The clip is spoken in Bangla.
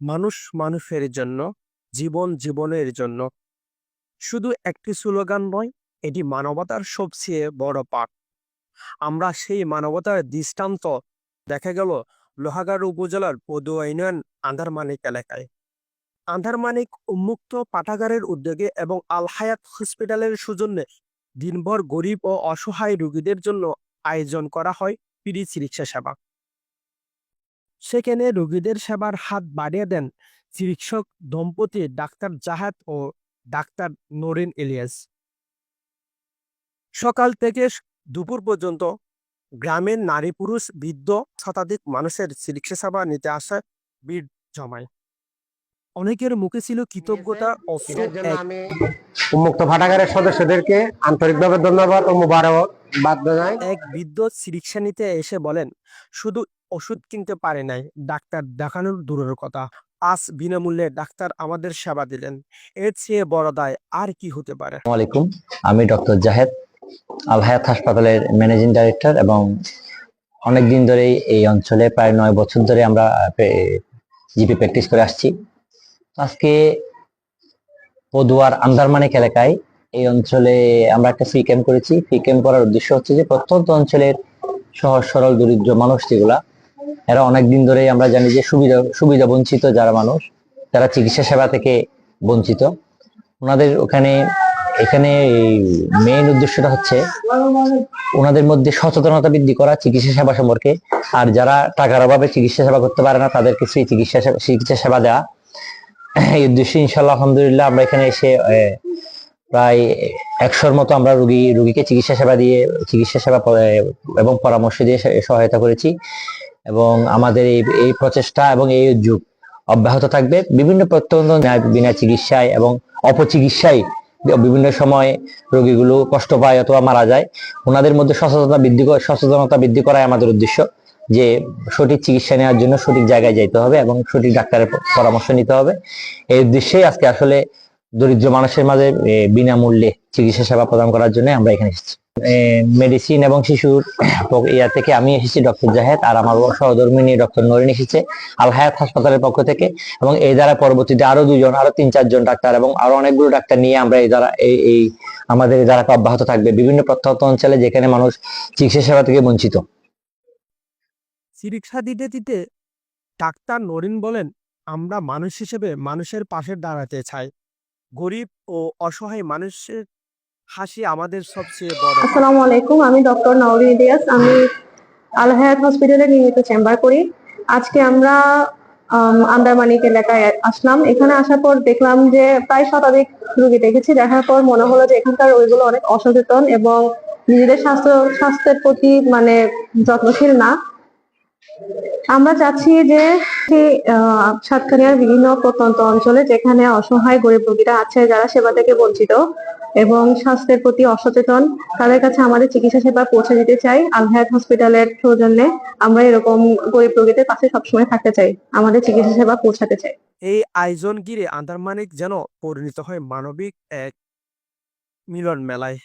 মানুষ মানুষের জন্য, জীবন জীবনের জন্য। শুধু একটি স্লোগান নয়, এটি মানবতার সবচেয়ে বড় পাঠ। আমরা সেই মানবতার দৃষ্টান্ত দেখা গেল লোহাগাড়া উপজেলার পদুয়া ইউনিয়ন আন্ধারমানিক এলাকায়। আন্ধারমানিক উন্মুক্ত পাঠাগারের উদ্যোগে এবং আল হায়াত হসপিটালের সৌজন্যে দিনভর গরিব ও অসহায় রোগীদের জন্য আয়োজন করা হয় ফ্রি চিকিৎসা সেবা। সেখানে রোগীদের সেবার হাত বাড়িয়ে দেন চিকিৎসক দম্পতি ডাক্তার জাহাদ ও ডাক্তার নরিন ইলিয়াস। সকাল থেকে দুপুর পর্যন্ত গ্রামের নারী পুরুষ বৃদ্ধ শতাধিক মানুষের চিকিৎসা সেবা নিতে আসা ভিড় জমায়। অনেকের মুখে ছিল কৃতজ্ঞতা ও আমি উন্মুক্ত পাঠাগারের সদস্যদেরকে আন্তরিকভাবে ধন্যবাদ ও মুবারকবাদ জানাই। এক বৃদ্ধ চিকিৎসা নিতে এসে বলেন, শুধু ওষুধ কিনতে পারে নাই, ডাক্তার দেখানোর দূরের কথা, আজ বিনামূল্যে ডাক্তার আমাদের সেবা দিলেন। এর চেয়ে বড় দায় আর কি হতে পারে? আসসালামু আলাইকুম, আমি ডক্টর জাহেদ, আল হায়াত হাসপাতালের ম্যানেজিং ডাইরেক্টর এবং অনেকদিন ধরেই এই অঞ্চলে প্রায় 9 বছর ধরে আমরা জিপি প্র্যাকটিস করে আসছি। আজকে পদুয়ার আন্দারমানিক এলাকায় এই অঞ্চলে আমরা একটা ফ্রি ক্যাম্প করেছি। ফ্রি ক্যাম্প করার উদ্দেশ্য হচ্ছে যে প্রত্যন্ত অঞ্চলের সহজ সরল দরিদ্র মানুষ যেগুলা, এরা অনেকদিন ধরেই আমরা জানি যে সুবিধা বঞ্চিত যারা মানুষ, যারা চিকিৎসা সেবা থেকে বঞ্চিত, ওনাদের এখানে মেইন উদ্দেশ্যটা হচ্ছে ওনাদের মধ্যে সচেতনতা বৃদ্ধি করা চিকিৎসা সেবা সম্পর্কে। আর যারা টাকার অভাবে চিকিৎসা সেবা করতে পারে না তাদেরকে ফ্রি চিকিৎসা সেবা দেওয়া। এই উদ্দেশ্যে ইনশাল্লাহ আলহামদুলিল্লাহ আমরা এখানে এসে প্রায় 100-র মতো আমরা রোগীকে চিকিৎসা সেবা এবং পরামর্শ দিয়ে সহায়তা করেছি। এবং আমাদের এই প্রচেষ্টা এবং এই উদ্যোগ অব্যাহত থাকবে। বিভিন্ন প্রত্যন্ত বিনা চিকিৎসায় এবং অপচিকিৎসায় বিভিন্ন সময় রোগীগুলো কষ্ট পায় অথবা মারা যায়। ওনাদের মধ্যে সচেতনতা বৃদ্ধি করাই আমাদের উদ্দেশ্য, যে সঠিক চিকিৎসা নেওয়ার জন্য সঠিক জায়গায় যাইতে হবে এবং সঠিক ডাক্তারের পরামর্শ নিতে হবে। এই উদ্দেশ্যেই আজকে আসলে দরিদ্র মানুষের মাঝে বিনামূল্যে চিকিৎসা সেবা প্রদান করার জন্য আমরা এখানে এসেছি। মেডিসিন এবং শিশুর ইয়া থেকে আমি এসেছি ডক্টর জাহেদ, আর আমার সহধর্মিনী ডক্টর নরিন এসেছে আল হায়াত হাসপাতালের পক্ষ থেকে। এবং এই দ্বারা পরবর্তীতে আরো 3-4জন ডাক্তার এবং আরো অনেকগুলো ডাক্তার নিয়ে আমরা আমাদের এই দ্বারা অব্যাহত থাকবে বিভিন্ন প্রত্যন্ত অঞ্চলে যেখানে মানুষ চিকিৎসা সেবা থেকে বঞ্চিত। চিকিৎসা দিতে দিতে ডাক্তার নরিন বলেন, আমরা মানুষ হিসেবে মানুষের পাশে দাঁড়াতে চাই। গরিব ও অসহায় মানুষের হাসি আমাদের সবচেয়ে বড়। আসসালামু আলাইকুম, আমি ডক্টর নওরিন ইলিয়াস। আমি আল হায়াত হসপিটালে নিয়মিত চেম্বার করি। আজকে আমরা আন্দারমানিক এলাকায় আসলাম। এখানে আসার পর দেখলাম যে প্রায় শতাধিক রোগী দেখেছি। দেখার পর মনে হলো যে এখানকার রোগীগুলো অনেক অসচেতন এবং নিজেদের স্বাস্থ্যের প্রতি যত্নশীল না। আমরা চাচ্ছি যে সাতকানিয়ার বিভিন্ন প্রত্যন্ত অঞ্চলে যেখানে অসহায় গরিব রোগীরা আছে, যারা সেবা থেকে বঞ্চিত এবং স্বাস্থ্যের প্রতি অসচেতন, তাদের কাছে আমাদের চিকিৎসা সেবা পৌঁছে দিতে চাই। আল হায়াত হসপিটালের সৌজন্যে আমরা এরকম গরিব রোগীদের পাশে সবসময় থাকতে চাই, আমাদের চিকিৎসা সেবা পৌঁছাতে চাই। এই আয়োজন ঘিরে আন্দারমানিক যেন পরিণত হয় মানবিক এক মিলন মেলায়।